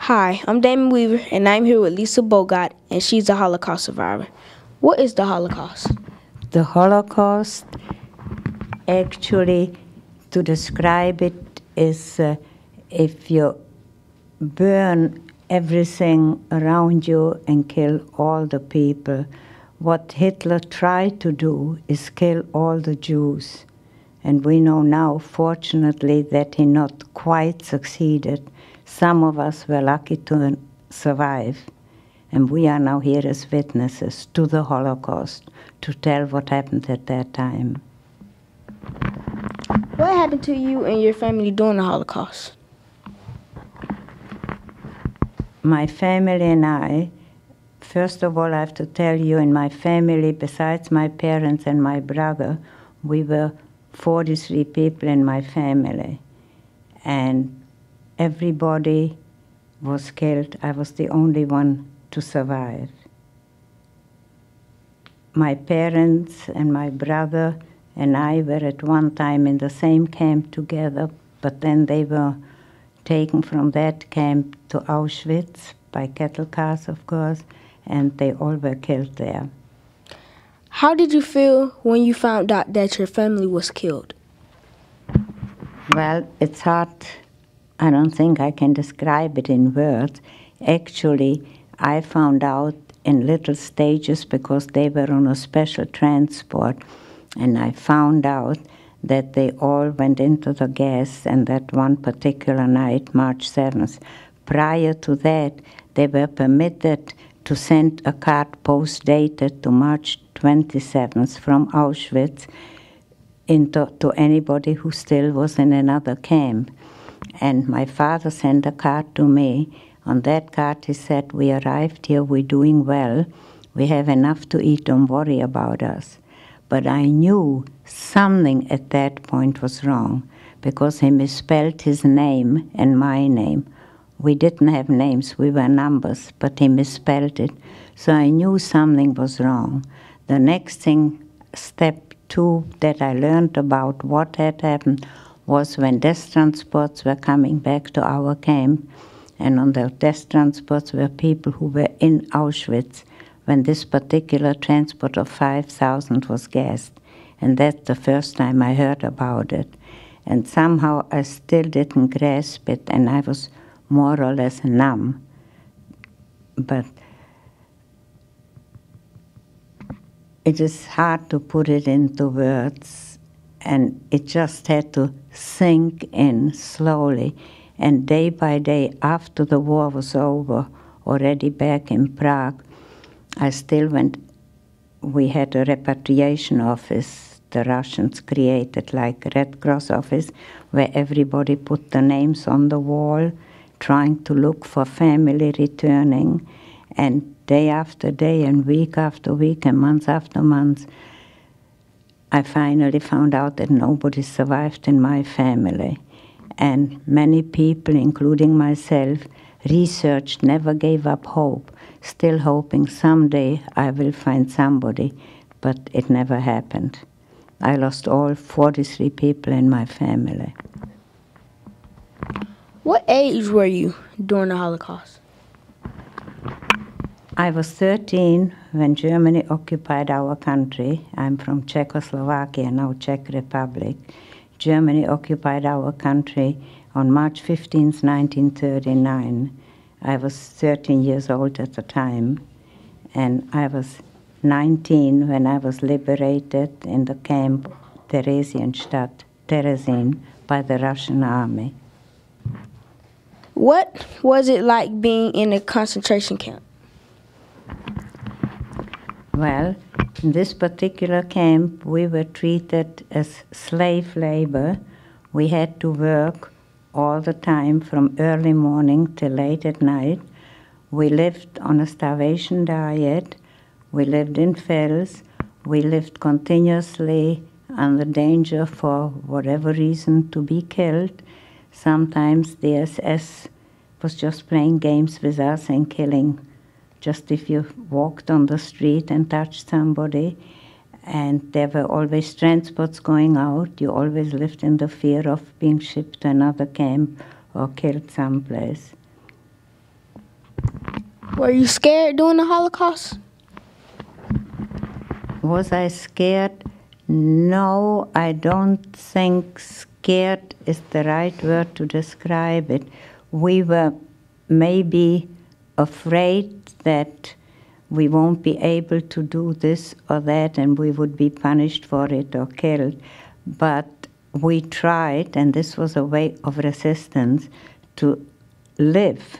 Hi, I'm Damon Weaver, and I'm here with Lisl Bogart, and she's a Holocaust survivor. What is the Holocaust? The Holocaust, actually, to describe it, is if you burn everything around you and kill all the people. What Hitler tried to do is kill all the Jews. And we know now, fortunately, that he not quite succeeded. Some of us were lucky to survive. And we are now here as witnesses to the Holocaust to tell what happened at that time. What happened to you and your family during the Holocaust? My family and I, first of all, I have to tell you, in my family, besides my parents and my brother, we were 43 people in my family. And everybody was killed. I was the only one to survive. My parents and my brother and I were at one time in the same camp together, but then they were taken from that camp to Auschwitz by cattle cars, of course, and they all were killed there. How did you feel when you found out that your family was killed? Well, it's hard. I don't think I can describe it in words. Actually, I found out in little stages because they were on a special transport, and I found out that they all went into the gas, and that one particular night, March 7th. Prior to that, they were permitted to send a card post-dated to March 27th from Auschwitz to anybody who still was in another camp. And my father sent a card to me. On that card he said, "We arrived here, we're doing well, we have enough to eat, don't worry about us." But I knew something at that point was wrong because he misspelled his name and my name. We didn't have names, we were numbers, but he misspelled it. So I knew something was wrong. The next thing, step 2, that I learned about what had happened was when death transports were coming back to our camp, and on the death transports were people who were in Auschwitz when this particular transport of 5,000 was gassed. And that's the first time I heard about it. And somehow I still didn't grasp it, and I was more or less numb. But it is hard to put it into words, and it just had to sink in slowly. And day by day, after the war was over, already back in Prague, I still went. We had a repatriation office the Russians created, like a Red Cross office, where everybody put the names on the wall, trying to look for family returning. And day after day and week after week and month after month, I finally found out that nobody survived in my family. And many people, including myself, researched, never gave up hope, still hoping someday I will find somebody, but it never happened. I lost all 43 people in my family. What age were you during the Holocaust? I was 13 when Germany occupied our country. I'm from Czechoslovakia, now Czech Republic. Germany occupied our country on March 15th, 1939. I was 13 years old at the time, and I was 19 when I was liberated in the camp Theresienstadt, Terezin, by the Russian army. What was it like being in a concentration camp? Well, in this particular camp, we were treated as slave labor. We had to work all the time from early morning till late at night. We lived on a starvation diet. We lived in fields. We lived continuously under danger for whatever reason to be killed. Sometimes the SS was just playing games with us and killing just if you walked on the street and touched somebody. And there were always transports going out. You always lived in the fear of being shipped to another camp or killed someplace. Were you scared during the Holocaust? Was I scared? No, I don't think scared is the right word to describe it. We were maybe afraid that we won't be able to do this or that and we would be punished for it or killed. But we tried, and this was a way of resistance, to live,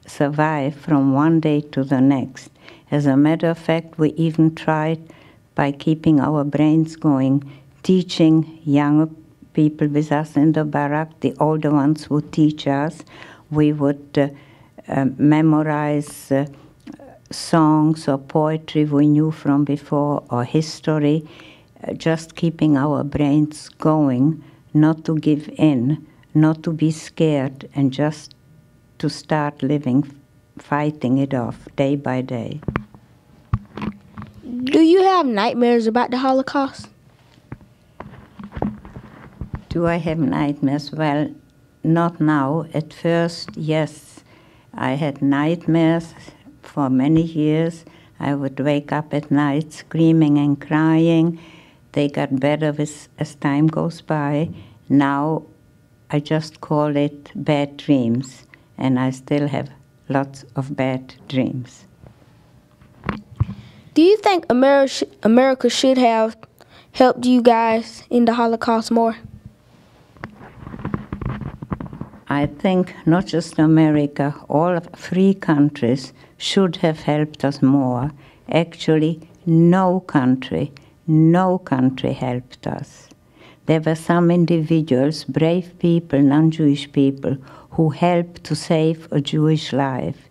survive from one day to the next. As a matter of fact, we even tried, by keeping our brains going, teaching younger people with us in the barrack, the older ones would teach us. We would memorize songs or poetry we knew from before, or history, just keeping our brains going, not to give in, not to be scared, and just to start living, fighting it off day by day. Do you have nightmares about the Holocaust? Do I have nightmares? Well, not now. At first, yes. I had nightmares for many years. I would wake up at night screaming and crying. They got better as time goes by. Now I just call it bad dreams, and I still have lots of bad dreams. Do you think America should have helped you guys in the Holocaust more? I think not just America, all free countries should have helped us more. Actually, no country helped us. There were some individuals, brave people, non-Jewish people, who helped to save a Jewish life.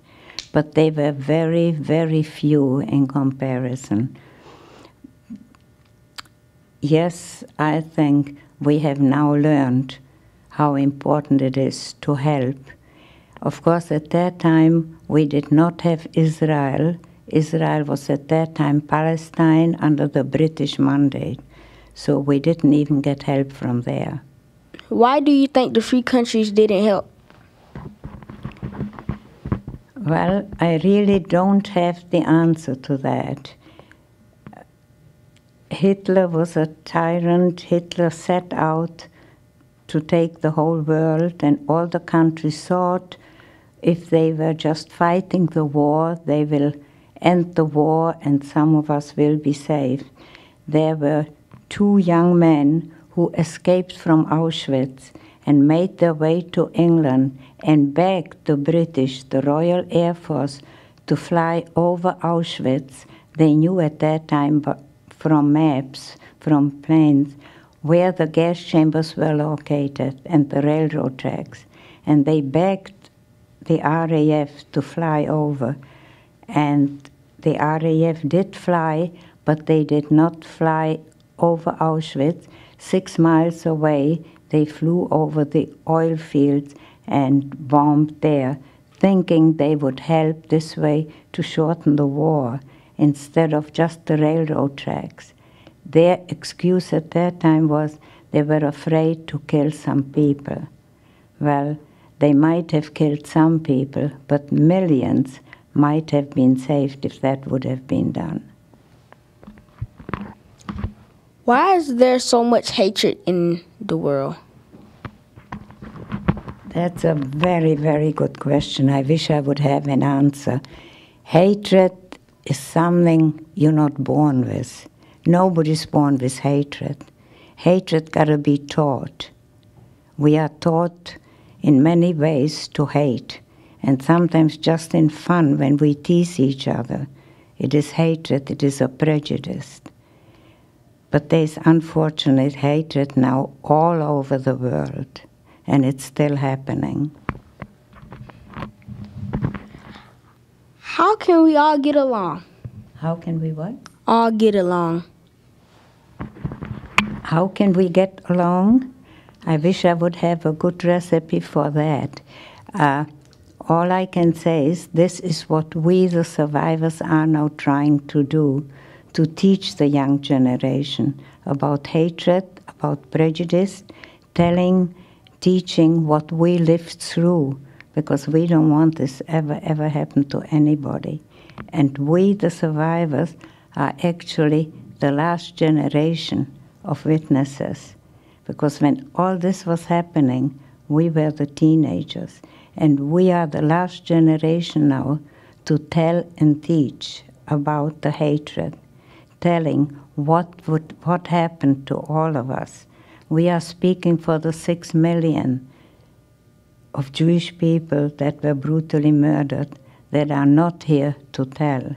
But they were very, very few in comparison. Yes, I think we have now learned how important it is to help. Of course, at that time, we did not have Israel. Israel was at that time Palestine under the British mandate. So we didn't even get help from there. Why do you think the free countries didn't help? Well, I really don't have the answer to that. Hitler was a tyrant. Hitler set out to take the whole world, and all the countries thought if they were just fighting the war, they will end the war and some of us will be saved. There were 2 young men who escaped from Auschwitz and made their way to England and begged the British, the Royal Air Force, to fly over Auschwitz. They knew at that time from maps, from planes, where the gas chambers were located and the railroad tracks. And they begged the RAF to fly over. And the RAF did fly, but they did not fly over Auschwitz. 6 miles away, they flew over the oil fields and bombed there, thinking they would help this way to shorten the war instead of just the railroad tracks. Their excuse at that time was they were afraid to kill some people. Well, they might have killed some people, but millions might have been saved if that would have been done. Why is there so much hatred in the world? That's a very, very good question. I wish I would have an answer. Hatred is something you're not born with. Nobody's born with hatred. Hatred gotta be taught. We are taught in many ways to hate, and sometimes just in fun when we tease each other. It is hatred, it is a prejudice. But there's unfortunate hatred now all over the world, and it's still happening. How can we all get along? How can we what? All get along. How can we get along? I wish I would have a good recipe for that. All I can say is this is what we, the survivors, are now trying to do, to teach the young generation about hatred, about prejudice, teaching what we lived through, because we don't want this ever happen to anybody. And we, the survivors, are actually the last generation of witnesses, because when all this was happening, we were the teenagers, and we are the last generation now to tell and teach about the hatred, telling what happened to all of us. We are speaking for the 6 million of Jewish people that were brutally murdered, that are not here to tell.